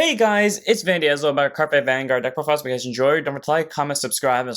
Hey guys, it's Van Diazzo about Carpe Vanguard deck profiles. If you guys enjoyed, don't forget to like, comment, subscribe.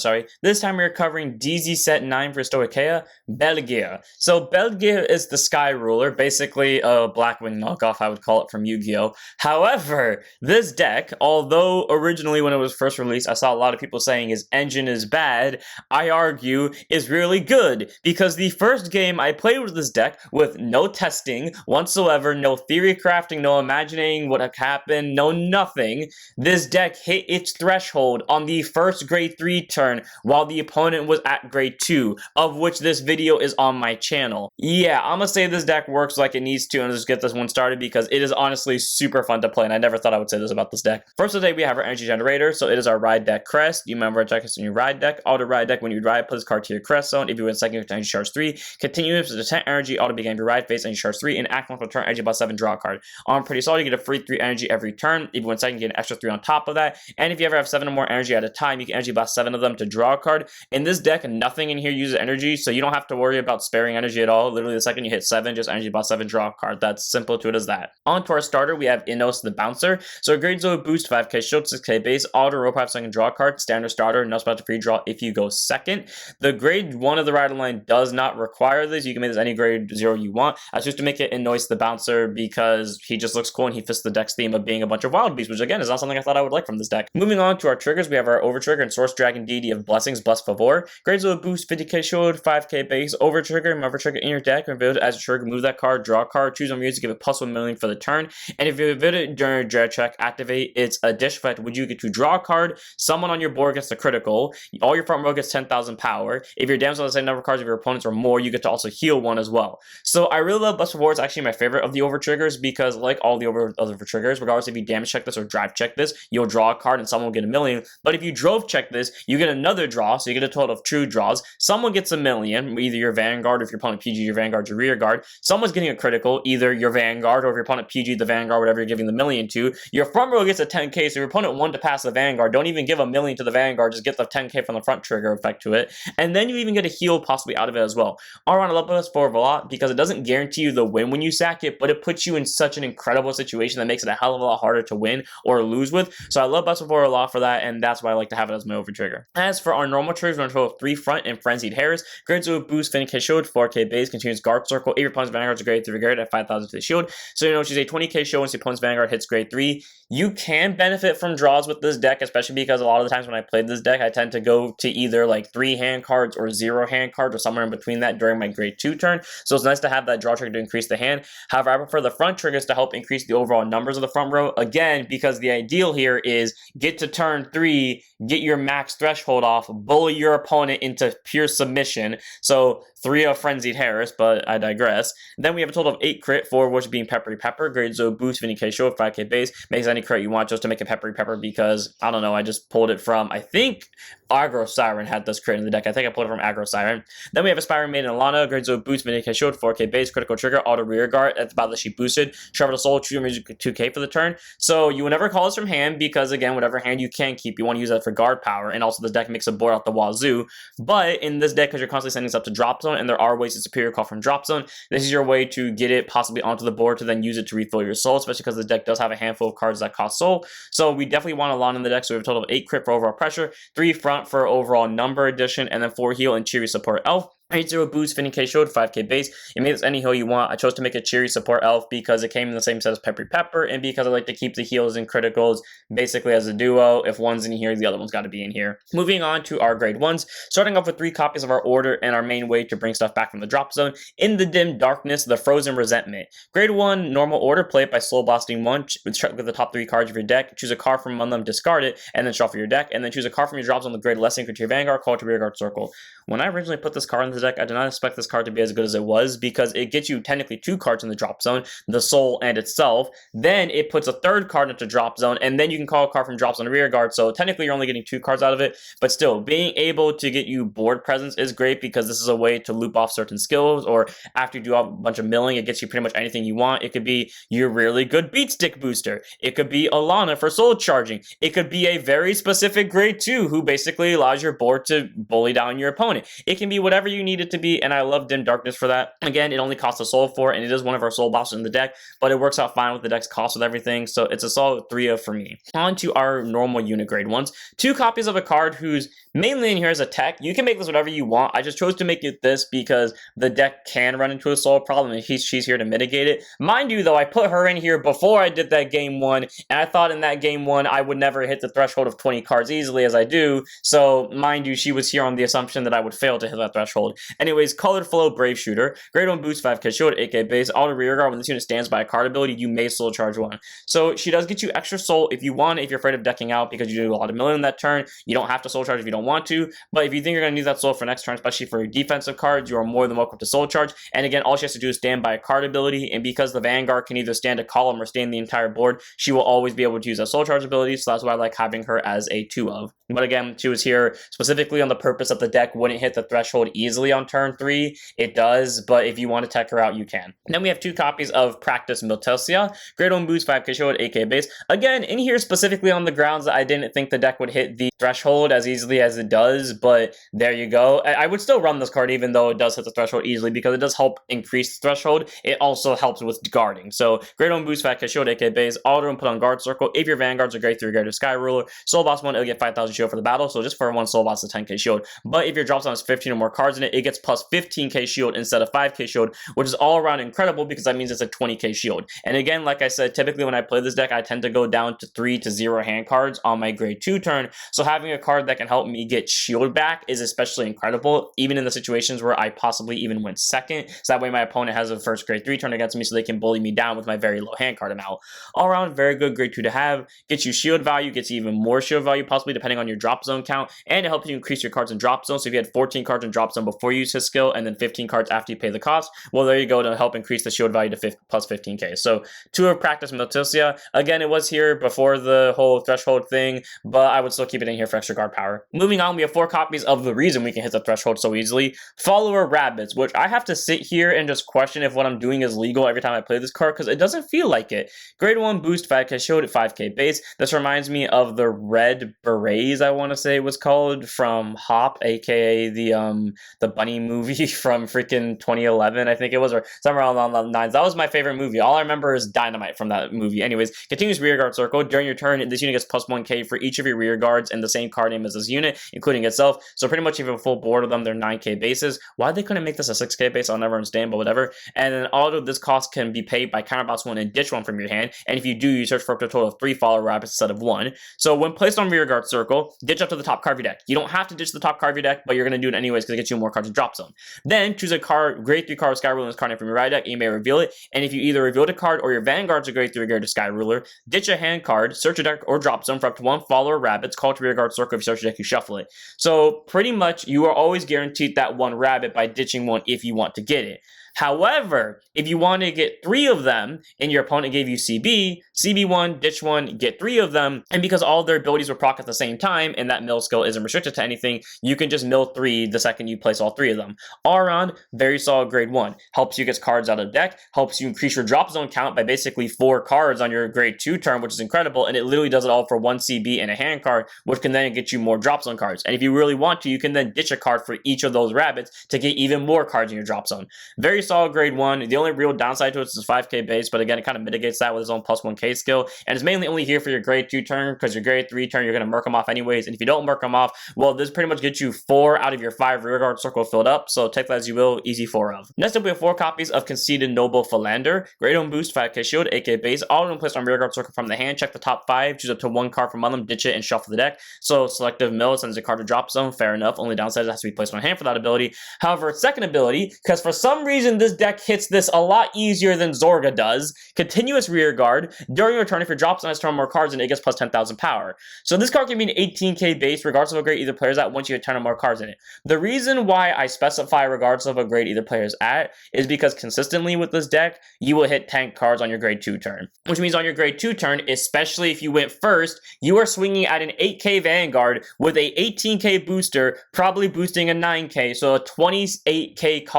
This time we're covering DZ set 9 for Stoicheia, Belgr. So Belgr is the Sky Ruler, basically a Blackwing knockoff, I would call it, from Yu-Gi-Oh! However, this deck, although originally when it was first released, I saw a lot of people saying his engine is bad, I argue is really good, because the first game I played with this deck with no testing whatsoever, no theory crafting, no imagining what had happened, no nothing, this deck hit its threshold on the first grade 3 turn while the opponent was at grade 2, of which this video is on my channel. Yeah, I'm gonna say this deck works like it needs to and just get this one started because it is honestly super fun to play, and I never thought I would say this about this deck. First today we have our energy generator, so it is our ride deck crest. You remember check this in your ride deck. Auto ride deck, when you ride, put this card to your crest zone. If you win second, energy charge 3. Continue to 10 energy, auto begin your ride phase, energy charge 3, and act on return energy about 7, draw a card. On pretty solid, you get a free 3 energy every turn. If you win second, you get an extra 3 on top of that. And if you ever have 7 or more energy at a time, you can energy blast 7 of them to draw a card. In this deck, nothing in here uses energy, so you don't have to worry about sparing energy at all. Literally, the second you hit 7, just energy blast 7, draw a card. That's simple to it as that. On to our starter, we have Inos the Bouncer. So grade 0 boost, 5k shield, 6k base, auto rope 5 second draw card, standard starter, no spot to free draw if you go second. The grade 1 of the rider line does not require this. You can make this any grade 0 you want. I choose to make it Inos the Bouncer because he just looks cool and he fits the deck's theme of being a bunch of wild beasts, which again is not something I thought I would like from this deck. Moving on to our triggers, we have our Over Trigger and Source Dragon Deity of Blessings, Bless Favor. Grades will boost 50k shield, 5k base, Over Trigger, Over Trigger in your deck. Reveal it as a trigger, move that card, draw a card, choose on music, give it plus 1 million for the turn. And if you reveal it during your dread check, activate its addition effect, would you get to draw a card, someone on your board gets a critical, all your front row gets 10,000 power. If your damage on the same number of cards of your opponents or more, you get to also heal 1 as well. So I really love Bless Favor. It's actually my favorite of the Over Triggers because like all the Over Triggers, regardless if you damage check this or drive check this, you'll draw a card and someone will get 1 million. But if you drove check this, you get another draw, so you get a total of 2 draws. Someone gets 1 million, either your Vanguard, or if your opponent PG your Vanguard, your rear guard. Someone's getting a critical, either your Vanguard, or if your opponent PG the Vanguard, whatever you're giving the 1 million to. Your front row gets a 10k, so if your opponent won to pass the Vanguard, don't even give 1 million to the Vanguard, just get the 10k from the front trigger effect to it. And then you even get a heal possibly out of it as well. All around, I love this for a lot because it doesn't guarantee you the win when you sack it, but it puts you in such an incredible situation that makes it a hell of a lot harder to win or lose with. So I love Bless Favor a lot for that, and that's why I like to have it as my over trigger. As for our normal triggers, we're going to total 3 front and Frenzied Harris. Grade 0 boost, 50k shield, 4k base, continues guard circle. If your opponent's Vanguard's a grade 3 guard at 5,000 to the shield. So you know she's a 20k shield once your opponent's Vanguard hits grade 3. You can benefit from draws with this deck, especially because a lot of the times when I played this deck, I tend to go to either like 3 hand cards or 0 hand cards or somewhere in between that during my grade 2 turn. So it's nice to have that draw trigger to increase the hand. However, I prefer the front triggers to help increase the overall numbers of the front row. Again, because the ideal here is get to turn 3, get your max threshold off, bully your opponent into pure submission. So 3 of Frenzied Harris, but I digress. Then we have a total of 8 crit, 4 of which being Peppery Pepper. Grade 0 boost, 50k shield, 5k base. Makes any crit you want just to make a Peppery Pepper because, I don't know, I just pulled it from, I think Aggro Siren had this crit in the deck. I think I pulled it from Aggro Siren. Then we have Aspiring Maiden Alana. Grade 0 boost, 50k shield, 4k base, critical trigger, auto rear guard. That's about that she boosted. Shrivel the Soul, choose music 2k for the turn. So you will never call this from hand because, again, whatever hand you can keep, you want to use that for guard power. And also, this deck makes a board out the wazoo. But in this deck, because you're constantly sending stuff to drop zone, and there are ways to superior call from drop zone, this is your way to get it possibly onto the board to then use it to refill your soul, especially because the deck does have a handful of cards that cost soul. So we definitely want a lot in the deck. So we have a total of 8 crit for overall pressure, 3 front for overall number addition, and then 4 heal and cheery support elf. 8-0 boost, 50k shield, 5k base. You make this any heal you want. I chose to make a cheery support elf because it came in the same set as Peppery Pepper, and because I like to keep the heals and criticals basically as a duo. If one's in here, the other one's got to be in here. Moving on to our grade 1s, starting off with 3 copies of our order and our main way to bring stuff back from the drop zone. In the Dim Darkness, the Frozen Resentment. Grade 1 normal order, play it by Soul Blasting 1. Check with the top 3 cards of your deck. Choose a card from among them, discard it, and then shuffle your deck. And then choose a card from your drop zone, the grade less equal to your Vanguard, call it to rear guard circle. When I originally put this card in the deck, I did not expect this card to be as good as it was because it gets you technically 2 cards in the drop zone, the soul and itself. Then it puts a 3rd card into drop zone, and then you can call a card from drop zone to rear guard. So technically you're only getting 2 cards out of it, but still being able to get you board presence is great because this is a way to loop off certain skills, or after you do a bunch of milling, it gets you pretty much anything you want. It could be your really good beat stick booster. It could be Alana for soul charging. It could be a very specific grade 2 who basically allows your board to bully down your opponent. It can be whatever you need need it to be, and I love Dim Darkness for that. Again, it only costs a soul for it, and it is one of our soul bosses in the deck, but it works out fine with the deck's cost with everything, so it's a solid 3 of for me. On to our normal unit grade ones. 2 copies of a card whose mainly in here is a tech. You can make this whatever you want. I just chose to make it this because the deck can run into a soul problem, and she's here to mitigate it. Mind you, though, I put her in here before I did that game 1, and I thought in that game 1 I would never hit the threshold of 20 cards easily as I do, so mind you, she was here on the assumption that I would fail to hit that threshold. Anyways, Colored Flow, Brave Shooter, grade 1 boost, 5k shield, 8k base, auto rear guard. When this unit stands by a card ability, you may soul charge 1. So she does get you extra soul if you want, if you're afraid of decking out because you do a lot of milling that turn. You don't have to soul charge if you don't want to, but if you think you're going to need that soul for next turn, especially for your defensive cards, you are more than welcome to soul charge. And again, all she has to do is stand by a card ability, and because the Vanguard can either stand a column or stand the entire board, she will always be able to use that soul charge ability, so that's why I like having her as a 2 of. But again, she was here specifically on the purpose that the deck wouldn't hit the threshold easily on turn 3. It does, but if you want to tech her out, you can. And then we have 2 copies of Practice Miltelsia, grade 1 boost, 5k shield, 8k base. Again, in here specifically on the grounds that I didn't think the deck would hit the threshold as easily as it does, but there you go. I would still run this card even though it does hit the threshold easily because it does help increase the threshold. It also helps with guarding. So grade 1 boost, 5k shield, 8k base, auto and put on guard circle. If your Vanguards are grade 3 guard to Sky Ruler, Soul Boss 1, it'll get 5,000 shield for the battle, so just for 1 Soul Boss, a 10k shield. But if your drop zone has 15 or more cards in it, it gets plus 15k shield instead of 5k shield, which is all around incredible because that means it's a 20k shield. And again, like I said, typically when I play this deck, I tend to go down to 3 to 0 hand cards on my grade 2 turn, so having a card that can help me get shield back is especially incredible, even in the situations where I possibly even went second, so that way my opponent has a first grade 3 turn against me so they can bully me down with my very low hand card amount. All around, very good grade 2 to have, gets you shield value, gets you even more shield value possibly depending on your drop zone count, and it helps you increase your cards in drop zone. So if you had 14 cards in drop zone before you use his skill and then 15 cards after you pay the cost, well, there you go, to help increase the shield value to plus 15k. So 2 of Practice Miltelsia. Again, it was here before the whole threshold thing, but I would still keep it in here for extra guard power. Moving on, we have 4 copies of the reason we can hit the threshold so easily, Follower Rabbits, which I have to sit here and just question if what I'm doing is legal every time I play this card because it doesn't feel like it. Grade 1 boost, 5k shield, 5k base. This reminds me of the Red Berets, I want to say it was called, from Hop, aka the bunny movie from freaking 2011, I think it was, or somewhere along the lines. That was my favorite movie. All I remember is Dynamite from that movie. Anyways, continuous rear guard circle. During your turn, this unit gets plus 1k for each of your rear guards and the same card name as this unit, including itself. So pretty much if you have a full board of them, they're 9k bases. Why they couldn't make this a 6k base, I'll never understand, but whatever. And then all of this cost can be paid by counterboss 1 and ditch 1 from your hand. And if you do, you search for up to a total of 3 Follower Rabbits instead of 1. So when placed on rear guard circle, ditch up to the top card of your deck. You don't have to ditch the top card of your deck, but you're going to do it anyways because it gets you more cards in drop zone. Then choose a card, grade 3 card with Sky Ruler in this card name from your right deck, and you may reveal it. And if you either revealed a card or your Vanguards are grade 3 guard to Sky Ruler, ditch a hand card, search a deck or drop zone for up to 1 Follower Rabbits, call to rear guard circle. If you search your deck, you shuffle it. So pretty much you are always guaranteed that 1 rabbit by ditching 1 if you want to get it. However, if you want to get 3 of them and your opponent gave you CB1, ditch 1, get 3 of them, and because all their abilities were proc at the same time and that mill skill isn't restricted to anything, you can just mill 3 the second you place all 3 of them. All around, very solid grade 1. Helps you get cards out of deck, helps you increase your drop zone count by basically 4 cards on your grade 2 turn, which is incredible, and it literally does it all for 1 CB and a hand card, which can then get you more drop zone cards. And if you really want to, you can then ditch a card for each of those rabbits to get even more cards in your drop zone. Very solid grade 1. The only real downside to it is 5k base, but again, it kind of mitigates that with his own plus 1k skill, and it's mainly only here for your grade 2 turn, because your grade 3 turn, you're going to murk them off anyways, and if you don't murk them off, well, this pretty much gets you 4 out of your 5 rearguard circle filled up, so take that as you will, easy 4 of. Next up, we have 4 copies of Conceited Noble Philander, grade 1 boost, 5k shield, 8k base, all of them placed on rearguard circle from the hand, check the top 5, choose up to 1 card from among them, ditch it, and shuffle the deck. So selective mill sends a card to drop zone, fair enough, only downside is it has to be placed on hand for that ability. However, its second ability, because for some reason this deck hits this a lot easier than Zorga does, continuous rear guard, during your turn if your drop zone has 10 or more cards and it gets plus 10,000 power. So this card can be an 18k base regardless of a grade either player's at once you hit 10 or more cards in it. The reason why I specify regardless of a grade either player's at is because consistently with this deck, you will hit 10 cards on your grade 2 turn. Which means on your grade 2 turn, especially if you went first, you are swinging at an 8k Vanguard with a 18k booster, probably boosting a 9k, so a 27k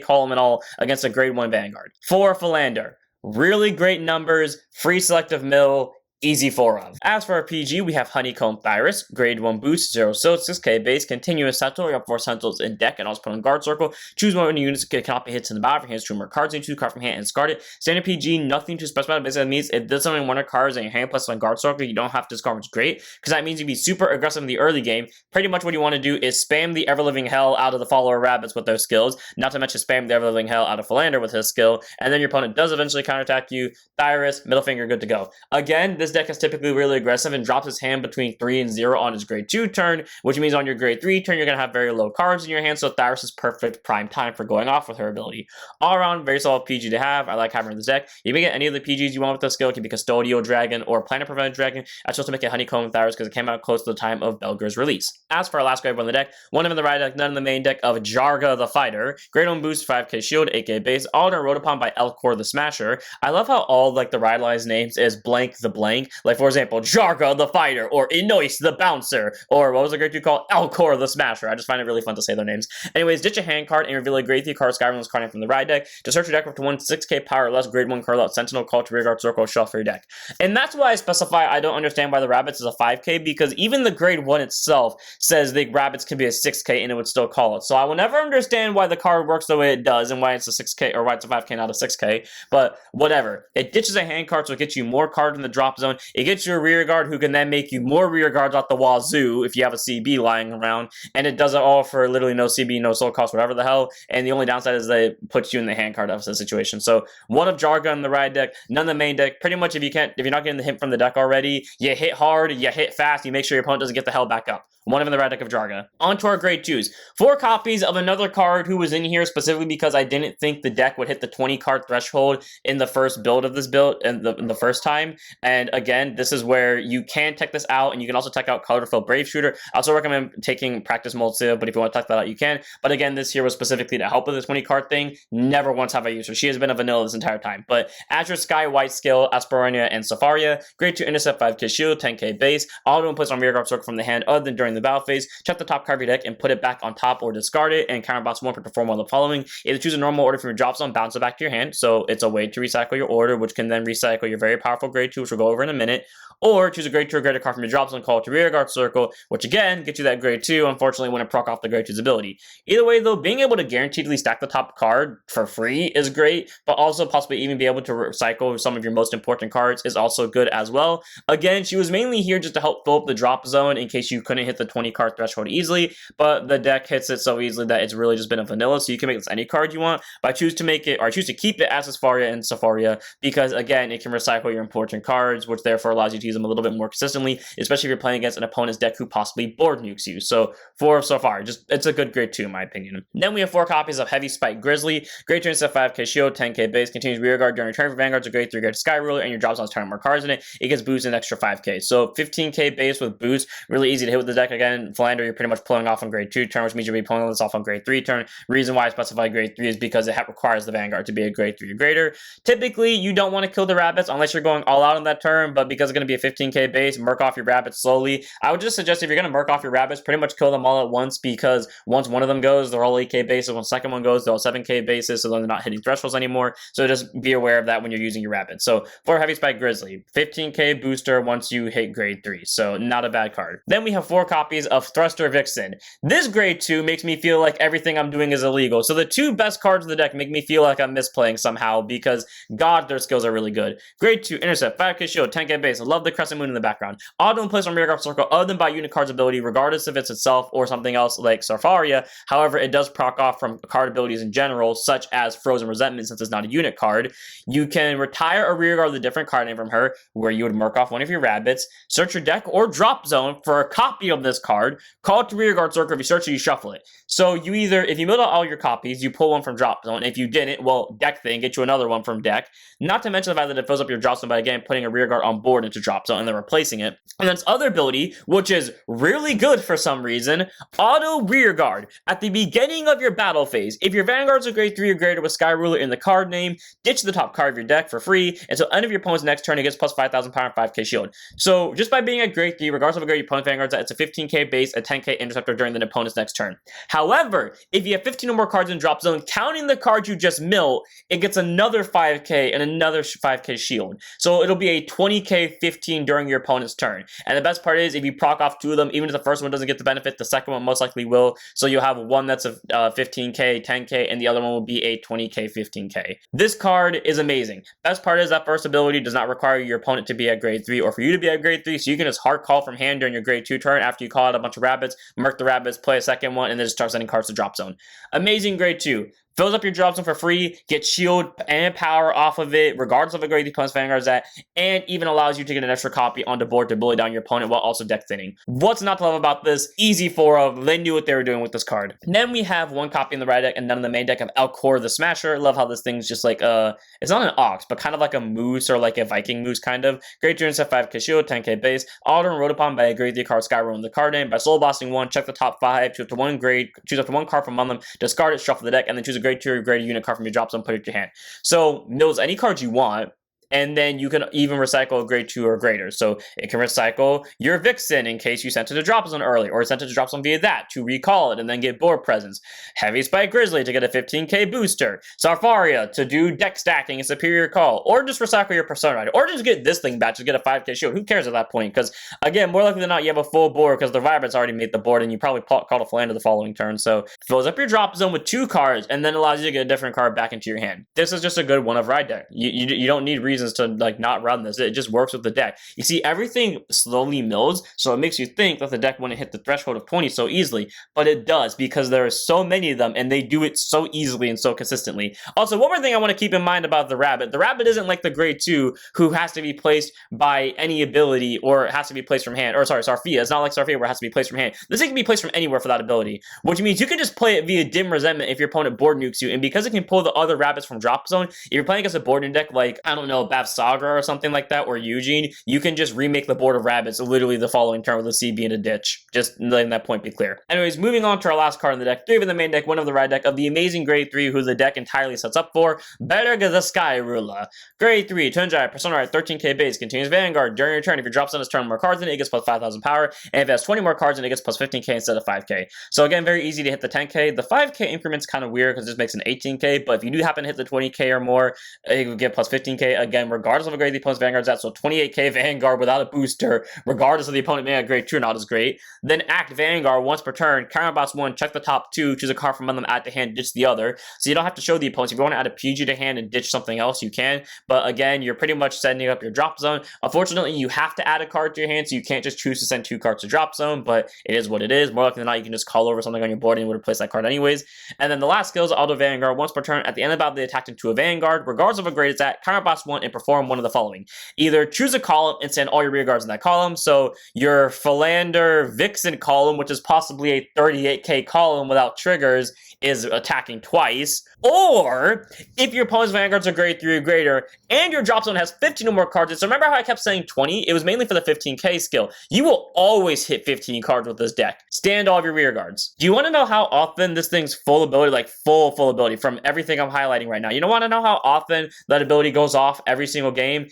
column in all against a grade 1 Vanguard. For Philander, really great numbers, free selective mill, easy 4 of. As for our PG, we have Honeycomb Thyris, grade 1 boost, 0 silt, 6k base, continuous sentinel. You have 4 sentinels in deck and also put on guard circle. Choose one of the units that cannot be hit in the battle. If your hands 2 more cards, and 2 cards from hand and discard it. Standard PG, nothing to specify. Basically, that means if there's something one of cards in your hand plus on guard circle, you don't have to discard, which is great, because that means you be super aggressive in the early game. Pretty much what you want to do is spam the ever-living hell out of the follower rabbits with their skills, not to mention spam the ever-living hell out of Philander with his skill, and then your opponent does eventually counterattack you. Thyris, middle finger, good to go. Again, this deck is typically really aggressive and drops his hand between 3 and 0 on his grade 2 turn, which means on your grade 3 turn, you're going to have very low cards in your hand, so Thyris is perfect prime time for going off with her ability. All around, very solid PG to have. I like having this deck. You can get any of the PGs you want with this skill. It can be Custodial Dragon or Planet Prevented Dragon. I chose to make it Honeycomb Thyris because it came out close to the time of Belgr's release. As for our last grade 1 in the deck, one in the right deck, none in the main deck of Jarga the Fighter. Grade 1 boost, 5k shield, 8k base, all done wrote upon by Elcor the Smasher. I love how all like the ride names is blank the blank. Like for example, Jarga the Fighter or Inois the Bouncer, or what was the grade 2 called? Elcor the Smasher. I just find it really fun to say their names. Anyways, ditch a hand card and reveal a grade 3 card Skyrim's card from the ride deck. To search your deck with one 6k power or less grade 1 card out Sentinel call to rearguard circle shuffle your deck. And that's why I specify I don't understand why the rabbits is a 5k, because even the grade 1 itself says the rabbits can be a 6k and it would still call it. So I will never understand why the card works the way it does and why it's a 6k or why it's a 5k not a 6k, but whatever. It ditches a hand card so it gets you more cards in the drop zone. It gets you a rear guard who can then make you more rear guards out the wazoo if you have a CB lying around, and it does it all for literally no CB, no soul cost, whatever the hell, and the only downside is that it puts you in the hand card deficit situation. So one of Jarga in the ride deck, none in the main deck. Pretty much if you're not getting the hit from the deck already, you hit hard, you hit fast, you make sure your opponent doesn't get the hell back up. One of them in the ride deck of Jarga. On to our grade 2s. 4 copies of another card who was in here specifically because I didn't think the deck would hit the 20 card threshold in the first build of this build, in the first time. And again, this is where you can tech this out, and you can also tech out Colorful Brave Shooter. I also recommend taking Practice Mold Seal, but if you want to tech that out, you can. But again, this here was specifically to help with the 20 card thing. Never once have I used her. She has been a vanilla this entire time. But Azure Sky, White Skill, Asperonia, and Safaria. Grade 2 Intercept, 5k Shield, 10k base. All in place on rear guard circle from the hand other than during the battle phase. Check the top card of your deck and put it back on top or discard it, and counterbox 1 to perform one of the following. Either choose a normal order from your drop zone, bounce it back to your hand, so it's a way to recycle your order, which can then recycle your very powerful grade 2, which we'll go over in a minute, or choose a grade 2 or greater card from your drop zone, call it to rear guard circle, which again gets you that grade 2, unfortunately, when it proc off the grade 2's ability. Either way, though, being able to guaranteedly stack the top card for free is great, but also possibly even be able to recycle some of your most important cards is also good as well. Again, she was mainly here just to help fill up the drop zone in case you couldn't hit the 20 card threshold easily, but the deck hits it so easily that it's really just been a vanilla, so you can make this any card you want, but I choose to keep it as Asfaria and Safaria because, again, it can recycle your important cards, which therefore allows you to use them a little bit more consistently, especially if you're playing against an opponent's deck who possibly board nukes you. So for Safaria, it's a good grade 2 in my opinion. Then we have 4 copies of Heavy Spike Grizzly, grade 2 instead 5k shield, 10k base, continues rear guard during your turn for Vanguards, a grade 3 grade Sky Ruler, and your drop zone's turn more cards in it. It gets boosted an extra 5k. So 15k base with boost, really easy to hit with the deck. Again, Philander, you're pretty much pulling off on grade 2 turn, which means you'll be pulling this off on grade 3 turn. Reason why I specify grade 3 is because it requires the Vanguard to be a grade 3 or greater. Typically, you don't want to kill the rabbits unless you're going all out on that turn, but because it's going to be a 15k base, murk off your rabbits slowly. I would just suggest if you're going to murk off your rabbits, pretty much kill them all at once, because once one of them goes, they're all 8k bases. When the second one goes, they're all 7k bases, so then they're not hitting thresholds anymore. So just be aware of that when you're using your rabbits. So for Heavy Spike Grizzly, 15k booster once you hit grade 3, so not a bad card. Then we have 4 copies of Thruster Vixen. This grade 2 makes me feel like everything I'm doing is illegal. So the 2 best cards in the deck make me feel like I'm misplaying somehow, because God, their skills are really good. Grade 2 Intercept, 5k shield, 10k base. I love the crescent moon in the background. Auto in place on rear guard circle other than by unit card's ability, regardless if it's itself or something else like Safaria. However, it does proc off from card abilities in general, such as Frozen Resentment, since it's not a unit card. You can retire or rear guard a different card name from her, where you would murk off one of your rabbits, search your deck or drop zone for a copy of this card, call it to rear guard circle. If you search it, you shuffle it. So you either, if you milled out all your copies, you pull one from drop zone. If you didn't, well, deck thing, get you another one from deck. Not to mention the fact that it fills up your drop zone by, again, putting a rear guard on board into drop zone and then replacing it. And then its other ability, which is really good for some reason, auto rear guard. At the beginning of your battle phase, if your Vanguards are grade 3 or greater with Sky Ruler in the card name, ditch the top card of your deck for free until end of your opponent's next turn. It gets plus 5,000 power and 5k shield. So just by being a grade 3, regardless of a grade your opponent's Vanguards at, it's a 15k base, a 10k interceptor during the opponent's next turn. However, if you have 15 or more cards in drop zone, counting the cards you just mill, it gets another 5k and another 5k shield. So it'll be a 20k 15 during your opponent's turn. And the best part is, if you proc off 2 of them, even if the first one doesn't get the benefit, the second one most likely will. So you'll have one that's a 15k, 10k, and the other one will be a 20k, 15k. This card is amazing. Best part is that first ability does not require your opponent to be at grade 3 or for you to be at grade 3, so you can just hard call from hand during your grade 2 turn after you call out a bunch of rabbits, murk the rabbits, play a second one, and then just start sending cards to drop zone. Amazing grade 2. Fills up your drop zone for free, get shield and power off of it, regardless of a grade the opponent's Vanguard's at, and even allows you to get an extra copy on the board to bully down your opponent while also deck thinning. What's not to love about this? Easy 4-of. They knew what they were doing with this card. Then we have one copy in the right deck and none in the main deck of Elcor the Smasher. Love how this thing's just like it's not an ox, but kind of like a moose or like a Viking moose kind of. Grade 2 set 5k shield, 10k base. Alder and wrote upon by a grade 3 card, Skyroll in the card name. By soul blasting 1, check the top 5, choose up to one card from among them, discard it, shuffle the deck, and then choose a grade 2 or grade unit card from your drop zone, put it in your hand. So mills any cards you want, and then you can even recycle a grade 2 or greater. So it can recycle your Vixen in case you sent it to drop zone early, or sent it to drop zone via that to recall it and then get board presence. Heavy Spike Grizzly to get a 15k booster. Sarfaria to do deck stacking and superior call, or just recycle your Persona Rider, or just get this thing back to get a 5k shield. Who cares at that point? Because again, more likely than not, you have a full board because the Vibrant's already made the board and you probably called a Philander the following turn. So fills up your drop zone with 2 cards and then allows you to get a different card back into your hand. This is just a good one of ride deck. You don't need reasons to like not run this. It just works with the deck. You see, everything slowly mills, so it makes you think that the deck wouldn't hit the threshold of 20 so easily, but it does because there are so many of them and they do it so easily and so consistently. Also, one more thing I want to keep in mind about the rabbit. The rabbit isn't like the grade 2 who has to be placed by any ability or has to be placed from hand. Or sorry, Sarfia. It's not like Sarfia where it has to be placed from hand. This thing can be placed from anywhere for that ability, which means you can just play it via dim resentment if your opponent board nukes you, and because it can pull the other rabbits from drop zone, if you're playing against a board in deck like, I don't know, Bav Saga or something like that, or Eugene, you can just remake the board of rabbits literally the following turn with a CB in a ditch. Just letting that point be clear. Anyways, moving on to our last card in the deck, 3 of the main deck, 1 of the ride deck of the amazing grade 3 who the deck entirely sets up for, Belgr the Sky Ruler. Grade 3, turns out, Persona Rider, 13k base, continues Vanguard. During your turn, if your drop zone has turn more cards in it, it gets plus 5,000 power, and if it has 20 more cards in it, it gets plus 15k instead of 5k. So again, very easy to hit the 10k. The 5k increment's kind of weird because this makes an 18k, but if you do happen to hit the 20k or more, it will get plus 15k again, regardless of a grade the opponent's Vanguard's at. So 28k Vanguard without a booster, regardless of the opponent being at grade 2 or not, is great. Then act Vanguard once per turn, counterboss 1, check the top 2, choose a card from them, add to hand, ditch the other. So you don't have to show the opponents. If you want to add a PG to hand and ditch something else, you can. But again, you're pretty much setting up your drop zone. Unfortunately, you have to add a card to your hand, so you can't just choose to send 2 cards to drop zone, but it is what it is. More likely than not, you can just call over something on your board and you would have placed that card anyways. And then the last skill is auto Vanguard once per turn. At the end of the battle, they attack into a Vanguard, regardless of a grade it's at, counterboss 1 and perform one of the following. Either choose a column and send all your rear guards in that column, so your Philander Vixen column, which is possibly a 38k column without triggers, is attacking twice. Or, if your opponent's Vanguards are grade 3 or greater, and your drop zone has 15 or more cards, so remember how I kept saying 20? It was mainly for the 15k skill. You will always hit 15 cards with this deck. Stand all of your rear guards. Do you want to know how often this thing's full ability, like full ability, from everything I'm highlighting right now? You don't want to know how often that ability goes off every single game?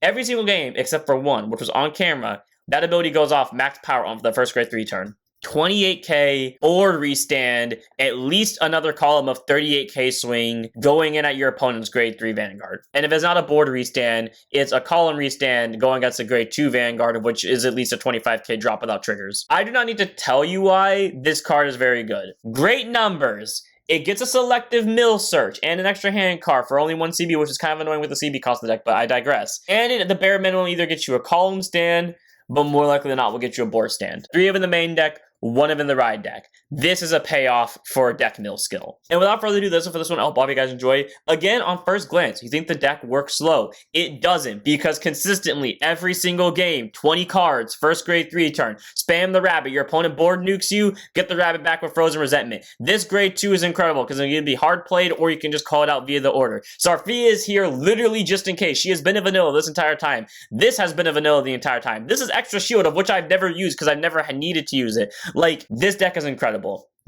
Every single game, except for one, which was on camera, that ability goes off max power on the first grade 3 turn. 28k board restand, at least another column of 38k swing going in at your opponent's grade 3 Vanguard. And if it's not a board restand, it's a column restand going against a grade 2 Vanguard, which is at least a 25k drop without triggers. I do not need to tell you why this card is very good. Great numbers. It gets a selective mill search and an extra hand card for only 1 CB, which is kind of annoying with the CB cost of the deck, but I digress. And it, at the bare minimum, either gets you a column stand, but more likely than not will get you a board stand. 3 of in the main deck, 1 of in the ride deck. This is a payoff for a deck mill skill. And without further ado, that's it for this one. I hope all of you guys enjoy. Again, on first glance, you think the deck works slow. It doesn't, because consistently, every single game, 20 cards, first grade 3 turn, spam the rabbit, your opponent board nukes you, get the rabbit back with Frozen Resentment. This grade 2 is incredible, because it can be hard played, or you can just call it out via the order. Sarfia is here literally just in case. She has been a vanilla this entire time. This has been a vanilla the entire time. This is extra shield, of which I've never used, because I've never needed to use it. Like, this deck is incredible.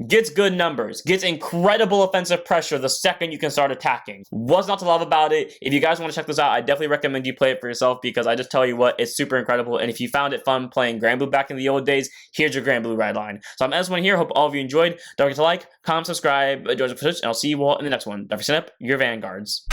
Gets good numbers, gets incredible offensive pressure the second you can start attacking. What's not to love about it? If you guys want to check this out, I definitely recommend you play it for yourself because I just tell you what, it's super incredible. And if you found it fun playing Granblue back in the old days, here's your Granblue Red Line. So I'm S1 here. Hope all of you enjoyed. Don't forget to like, comment, subscribe, join the Twitch, and I'll see you all in the next one. Don't forget to up your Vanguards.